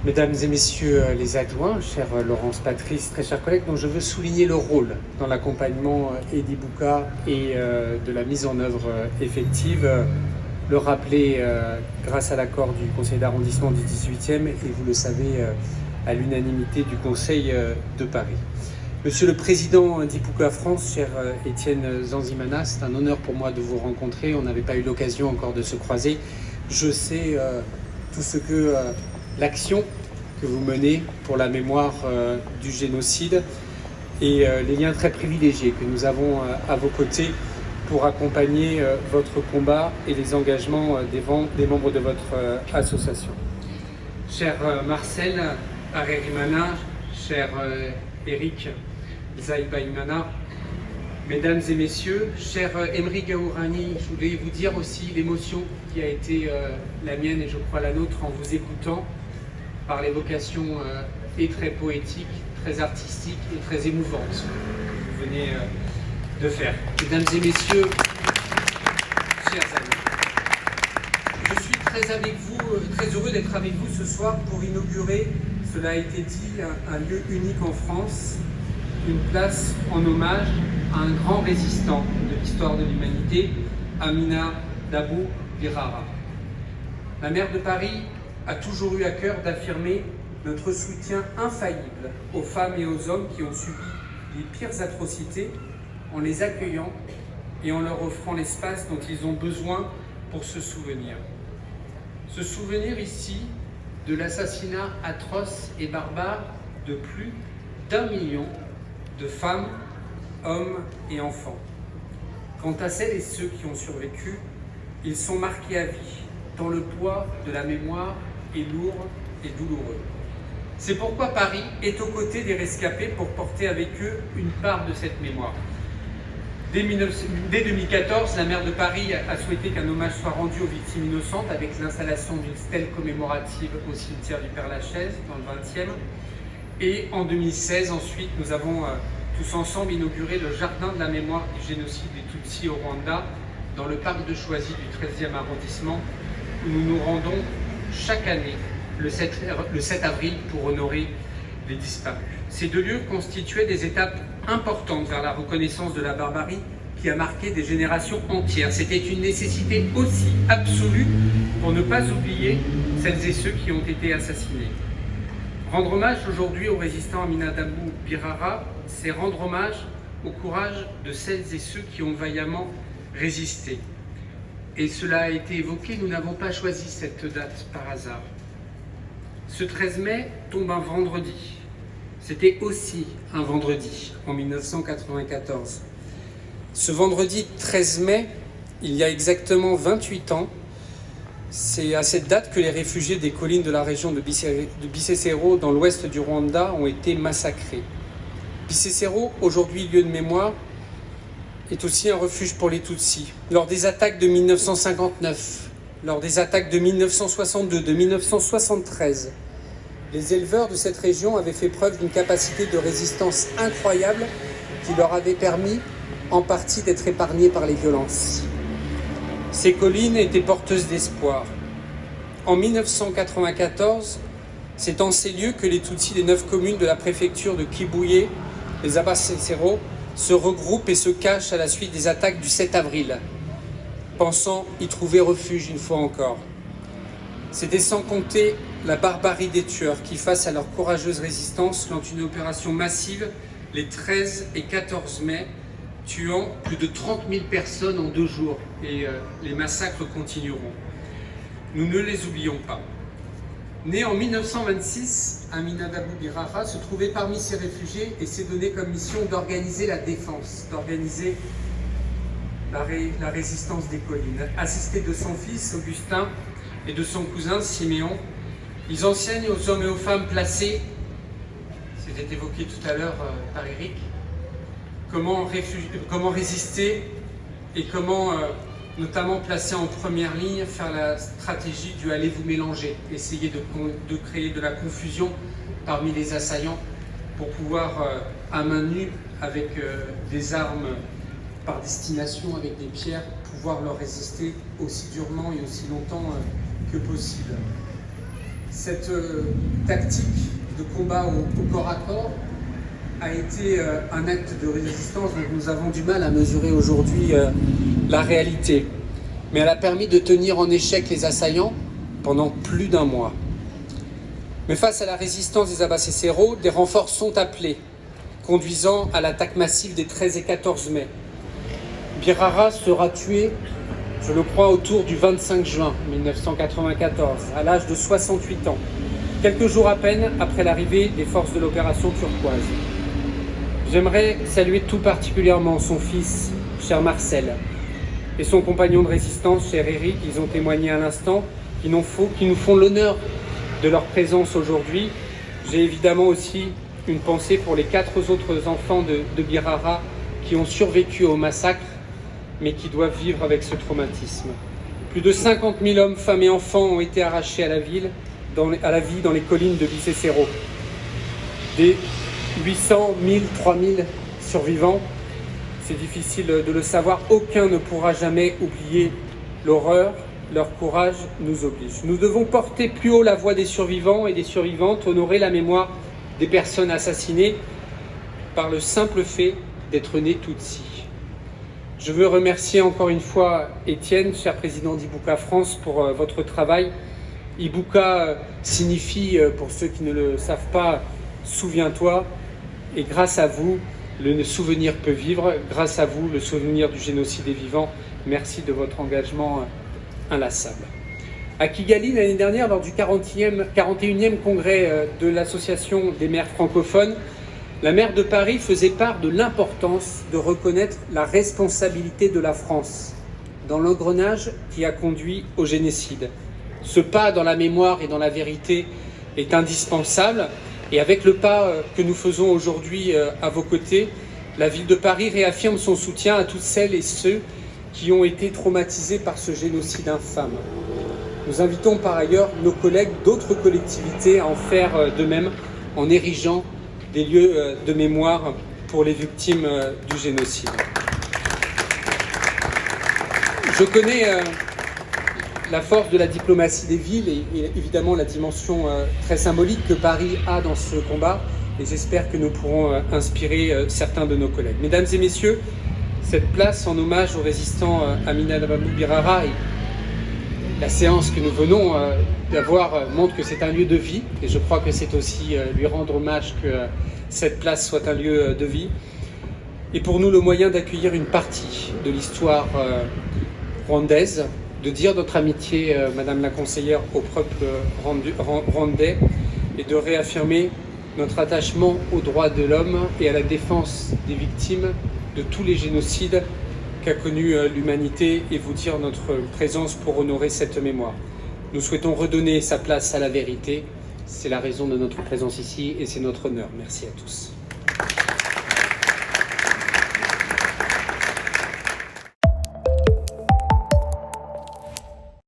Mesdames et messieurs les adjoints, chère Laurence Patrice, très chers collègues, dont je veux souligner le rôle dans l'accompagnement Edi Bouka et de la mise en œuvre effective, le rappeler grâce à l'accord du conseil d'arrondissement du 18e et vous le savez à l'unanimité du conseil de Paris. Monsieur le président Edi Bouka France, cher Étienne Zanzimana, c'est un honneur pour moi de vous rencontrer. On n'avait pas eu l'occasion encore de se croiser. Je sais tout ce que l'action que vous menez pour la mémoire du génocide et les liens très privilégiés que nous avons à vos côtés pour accompagner votre combat et les engagements des membres de votre association. Cher Marcel Arerimana, cher Eric Zaibaimana, mesdames et messieurs, cher Emery Gaourani, je voulais vous dire aussi l'émotion qui a été la mienne et je crois la nôtre en vous écoutant par l'évocation et très poétique, très artistique et très émouvante que vous venez de faire. Mesdames et messieurs, chers amis, je suis très heureux d'être avec vous ce soir pour inaugurer, cela a été dit, un lieu unique en France, une place en hommage à un grand résistant de l'histoire de l'humanité, Amina Dabou Birara. La maire de Paris a toujours eu à cœur d'affirmer notre soutien infaillible aux femmes et aux hommes qui ont subi les pires atrocités en les accueillant et en leur offrant l'espace dont ils ont besoin pour se souvenir. Se souvenir ici de l'assassinat atroce et barbare de plus d'1 million de femmes, hommes et enfants. Quant à celles et ceux qui ont survécu, ils sont marqués à vie, tant le poids de la mémoire est lourd et douloureux. C'est pourquoi Paris est aux côtés des rescapés pour porter avec eux une part de cette mémoire. Dès 2014, la maire de Paris a souhaité qu'un hommage soit rendu aux victimes innocentes avec l'installation d'une stèle commémorative au cimetière du Père-Lachaise dans le 20e. Et en 2016, ensuite, nous avons tous ensemble inauguré le jardin de la mémoire du génocide des Tutsis au Rwanda dans le parc de Choisy du 13e arrondissement où nous nous rendons chaque année le 7 avril pour honorer les disparus. Ces deux lieux constituaient des étapes importantes vers la reconnaissance de la barbarie qui a marqué des générations entières. C'était une nécessité aussi absolue pour ne pas oublier celles et ceux qui ont été assassinés. Rendre hommage aujourd'hui au résistant Amina Dabou Birara, c'est rendre hommage au courage de celles et ceux qui ont vaillamment résisté. Et cela a été évoqué, nous n'avons pas choisi cette date par hasard. Ce 13 mai tombe un vendredi. C'était aussi un vendredi en 1994. Ce vendredi 13 mai, il y a exactement 28 ans, c'est à cette date que les réfugiés des collines de la région de Bisesero, dans l'ouest du Rwanda, ont été massacrés. Bisesero, aujourd'hui lieu de mémoire, est aussi un refuge pour les Tutsis. Lors des attaques de 1959, lors des attaques de 1962, de 1973, les éleveurs de cette région avaient fait preuve d'une capacité de résistance incroyable qui leur avait permis en partie d'être épargnés par les violences. Ces collines étaient porteuses d'espoir. En 1994, c'est en ces lieux que les Tutsis des 9 communes de la préfecture de Kibuye, les Abasesero, se regroupent et se cachent à la suite des attaques du 7 avril, pensant y trouver refuge une fois encore. C'était sans compter la barbarie des tueurs qui, face à leur courageuse résistance, lancent une opération massive les 13 et 14 mai, tuant plus de 30 000 personnes en 2 jours. Et les massacres continueront. Nous ne les oublions pas. Née en 1926, Amina Dabou Birara se trouvait parmi ces réfugiés et s'est donné comme mission d'organiser la défense, d'organiser la résistance des collines. Assistée de son fils, Augustin, et de son cousin, Siméon, ils enseignent aux hommes et aux femmes placés, c'était évoqué tout à l'heure par Eric, comment résister et comment, notamment placé en première ligne, faire la stratégie du « allez vous mélanger », essayer de créer de la confusion parmi les assaillants pour pouvoir, à main nue, avec des armes par destination, avec des pierres, pouvoir leur résister aussi durement et aussi longtemps que possible. Cette tactique de combat au corps à corps a été un acte de résistance dont nous avons du mal à mesurer aujourd'hui la réalité. Mais elle a permis de tenir en échec les assaillants pendant plus d'un mois. Mais face à la résistance des abacéséros, des renforts sont appelés, conduisant à l'attaque massive des 13 et 14 mai. Birara sera tué, je le crois, autour du 25 juin 1994, à l'âge de 68 ans, quelques jours à peine après l'arrivée des forces de l'opération turquoise. J'aimerais saluer tout particulièrement son fils, cher Marcel, et son compagnon de résistance, cher Eric. Ils ont témoigné à l'instant, qui nous font l'honneur de leur présence aujourd'hui. J'ai évidemment aussi une pensée pour les 4 autres enfants de Birara qui ont survécu au massacre, mais qui doivent vivre avec ce traumatisme. Plus de 50 000 hommes, femmes et enfants ont été arrachés à la vie dans les collines de Bicéséro. Des 800, 1000, 3000 survivants, c'est difficile de le savoir, aucun ne pourra jamais oublier l'horreur, leur courage nous oblige. Nous devons porter plus haut la voix des survivants et des survivantes, honorer la mémoire des personnes assassinées par le simple fait d'être nées Tutsi. Je veux remercier encore une fois Étienne, cher président d'Ibuka France, pour votre travail. Ibuka signifie, pour ceux qui ne le savent pas, souviens-toi, et grâce à vous, le souvenir peut vivre. Grâce à vous, le souvenir du génocide est vivant. Merci de votre engagement inlassable. À Kigali, l'année dernière, lors du 41e congrès de l'Association des maires francophones, la maire de Paris faisait part de l'importance de reconnaître la responsabilité de la France dans l'engrenage qui a conduit au génocide. Ce pas dans la mémoire et dans la vérité est indispensable. Et avec le pas que nous faisons aujourd'hui à vos côtés, la ville de Paris réaffirme son soutien à toutes celles et ceux qui ont été traumatisés par ce génocide infâme. Nous invitons par ailleurs nos collègues d'autres collectivités à en faire de même en érigeant des lieux de mémoire pour les victimes du génocide. Je connais la force de la diplomatie des villes et évidemment la dimension très symbolique que Paris a dans ce combat, et j'espère que nous pourrons inspirer certains de nos collègues. Mesdames et messieurs, cette place en hommage aux résistants Amina Dababou Birara et la séance que nous venons d'avoir montre que c'est un lieu de vie, et je crois que c'est aussi lui rendre hommage que cette place soit un lieu de vie, et pour nous le moyen d'accueillir une partie de l'histoire rwandaise, de dire notre amitié, Madame la conseillère, au peuple rwandais et de réaffirmer notre attachement aux droits de l'homme et à la défense des victimes de tous les génocides qu'a connu l'humanité, et vous dire notre présence pour honorer cette mémoire. Nous souhaitons redonner sa place à la vérité. C'est la raison de notre présence ici et c'est notre honneur. Merci à tous.